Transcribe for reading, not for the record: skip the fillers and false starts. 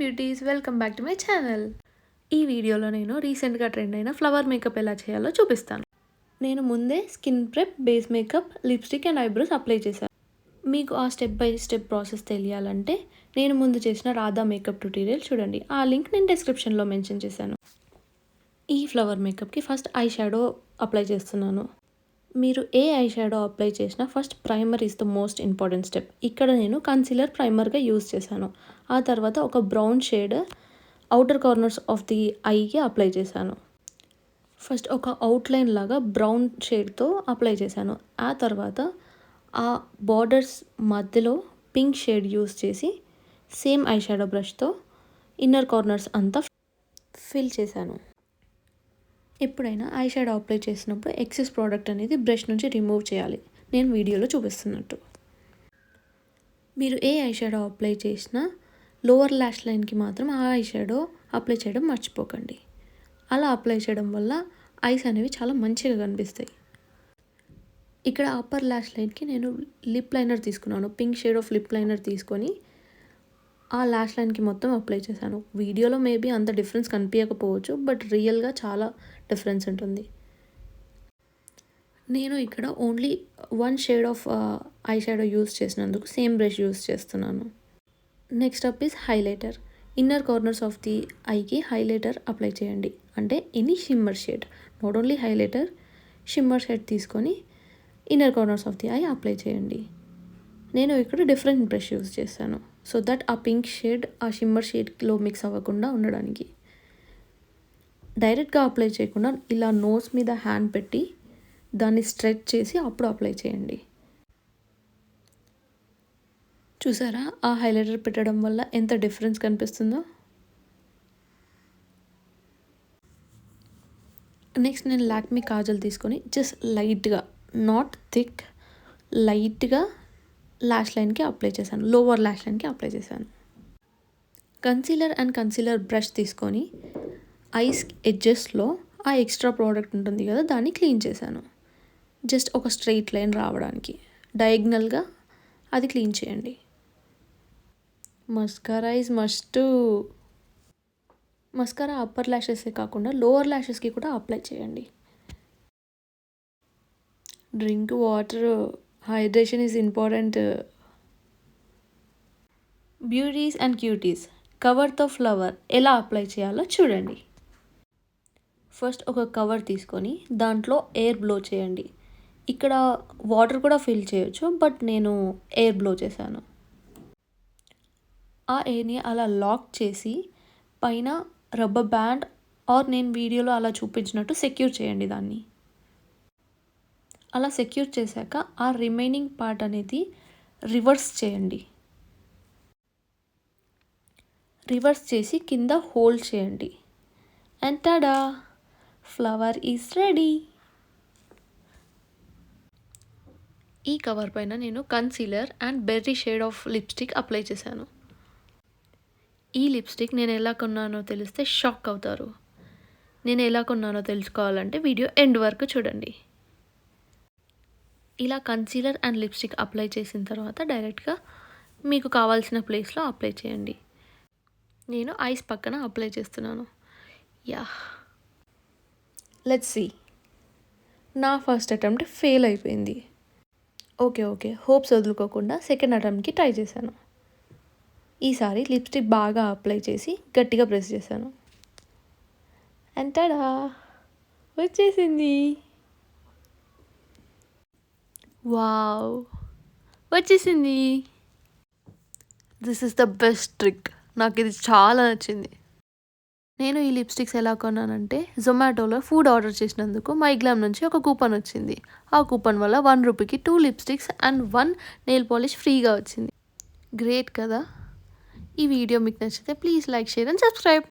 Beauties, welcome back to my channel. ఈ వీడియోలో నేను రీసెంట్గా ట్రెండ్ అయిన ఫ్లవర్ మేకప్ ఎలా చేయాలో చూపిస్తాను. నేను ముందే skin prep, base makeup, lipstick and eyebrows apply చేశాను. మీకు ఆ స్టెప్ బై స్టెప్ ప్రాసెస్ తెలియాలంటే నేను ముందు చేసిన రాధా మేకప్ ట్యూటోరియల్ చూడండి. ఆ లింక్ నేను డిస్క్రిప్షన్లో మెన్షన్ చేశాను. ఈ ఫ్లవర్ మేకప్కి ఫస్ట్ ఐ షాడో అప్లై చేస్తున్నాను. మీరు ఏ ఐ షాడో అప్లై చేసినా first primer is the most important step. ఇక్కడ నేను కన్సీలర్ ప్రైమర్గా యూజ్ చేశాను. ఆ తర్వాత ఒక brown shade outer corners of the ఐకి అప్లై చేశాను. ఫస్ట్ ఒక అవుట్లైన్ లాగా బ్రౌన్ షేడ్తో అప్లై చేశాను. ఆ తర్వాత ఆ బార్డర్స్ మధ్యలో పింక్ షేడ్ యూజ్ చేసి సేమ్ ఐ షాడో బ్రష్తో ఇన్నర్ కార్నర్స్ అంతా ఫిల్ చేశాను. ఎప్పుడైనా ఐ షాడో అప్లై చేసినప్పుడు ఎక్సెస్ ప్రోడక్ట్ అనేది బ్రష్ నుంచి రిమూవ్ చేయాలి, నేను వీడియోలో చూపిస్తున్నట్టు. మీరు ఏ ఐ షాడో అప్లై చేసినా లోవర్ ల్యాష్ లైన్కి మాత్రం ఆ ఐ షాడో అప్లై చేయడం మర్చిపోకండి. అలా అప్లై చేయడం వల్ల ఐస్ అనేవి చాలా మంచిగా కనిపిస్తాయి. ఇక్కడ అప్పర్ ల్యాష్ లైన్కి నేను లిప్ లైనర్ తీసుకున్నాను. Pink shade of lip liner తీసుకొని ఆ ల్యాష్ లైన్కి మొత్తం అప్లై చేశాను. వీడియోలో మేబీ అంత డిఫరెన్స్ కనిపించకపోవచ్చు, బట్ రియల్గా చాలా డిఫరెన్స్ ఉంటుంది. నేను ఇక్కడ only one shade of eye shadow use చేసినందుకు సేమ్ బ్రష్ యూస్ చేస్తున్నాను. Next up is highlighter. Inner corners of the ఐకి హైలైటర్ అప్లై చేయండి. అంటే any shimmer shade, not only highlighter, shimmer shade తీసుకొని inner corners of the eye apply చేయండి. నేను ఇక్కడ different brush use చేశాను సో దట్ ఆ పింక్ షేడ్ ఆ షిమ్మర్ షేడ్లో మిక్స్ అవ్వకుండా ఉండడానికి. డైరెక్ట్గా అప్లై చేయకుండా ఇలా నోస్ మీద హ్యాండ్ పెట్టి దాన్ని స్ట్రెచ్ చేసి అప్పుడు అప్లై చేయండి. చూసారా ఆ హైలైటర్ పెట్టడం వల్ల ఎంత డిఫరెన్స్ కనిపిస్తుందో. నెక్స్ట్ నేను లాక్మీ కాజల్ తీసుకొని జస్ట్ లైట్గా, నాట్ థిక్, లైట్గా ల్యాష్ లైన్కి అప్లై చేశాను, లోవర్ ల్యాష్ లైన్కి అప్లై చేశాను. కన్సీలర్ అండ్ కన్సీలర్ బ్రష్ తీసుకొని ఐస్ ఎడ్జెస్లో ఆ ఎక్స్ట్రా ప్రోడక్ట్ ఉంటుంది కదా దాన్ని క్లీన్ చేశాను. జస్ట్ ఒక స్ట్రెయిట్ లైన్ రావడానికి డయాగ్నల్గా అది క్లీన్ చేయండి. Mascara is must. Mascara upper ల్యాషెసే కాకుండా లోవర్ ల్యాషెస్కి కూడా అప్లై చేయండి. Drink water, hydration is important. Beauties and cuties, కవర్తో ఫ్లవర్ ఎలా అప్లై చేయాలో చూడండి. ఫస్ట్ ఒక కవర్ తీసుకొని దాంట్లో ఎయిర్ బ్లో చేయండి. ఇక్కడ వాటర్ కూడా ఫిల్ చేయొచ్చు, బట్ నేను ఎయిర్ బ్లో చేశాను. ఆ ఎయిర్ని అలా లాక్ చేసి పైన రబ్బర్ బ్యాండ్ ఆర్ నేను వీడియోలో అలా చూపించినట్టు సెక్యూర్ చేయండి దాన్ని. అలా సెక్యూర్ చేశాక ఆ రిమైనింగ్ పార్ట్ అనేది రివర్స్ చేయండి. రివర్స్ చేసి కింద హోల్డ్ చేయండి. And Tada, flower is ready. ఈ కవర్ పైన నేను concealer and berry shade of lipstick apply చేశాను. ఈ లిప్స్టిక్ నేను ఎలా కొన్నానో తెలిస్తే షాక్ అవుతారు. నేను ఎలా కొన్నానో తెలుసుకోవాలంటే వీడియో ఎండ్ వరకు చూడండి. ఇలా కన్సీలర్ అండ్ లిప్స్టిక్ అప్లై చేసిన తర్వాత డైరెక్ట్గా మీకు కావాల్సిన ప్లేస్లో అప్లై చేయండి. నేను ఐస్ పక్కన అప్లై చేస్తున్నాను. Yeah, let's see. నా ఫస్ట్ అటెంప్ట్ ఫెయిల్ అయిపోయింది. ఓకే, హోప్స్ వదులుకోకుండా సెకండ్ అటెంప్ట్కి ట్రై చేశాను. ఈసారి లిప్స్టిక్ బాగా అప్లై చేసి గట్టిగా ప్రెస్ చేశాను. అంటాడా, వచ్చేసింది. వావ్, వచ్చేసింది. This is the best trick. నాకు ఇది చాలా నచ్చింది. నేను ఈ లిప్స్టిక్స్ ఎలా కొన్నానంటే జొమాటోలో ఫుడ్ ఆర్డర్ చేసినందుకు మైగ్లామ్ నుంచి ఒక కూపన్ వచ్చింది. ఆ కూపన్ వల్ల 1 రూపీకి 2 లిప్స్టిక్స్ అండ్ 1 నెయిల్ పాలిష్ ఫ్రీగా వచ్చింది. గ్రేట్ కదా. ఈ వీడియో మీకు నచ్చితే please like, share and subscribe.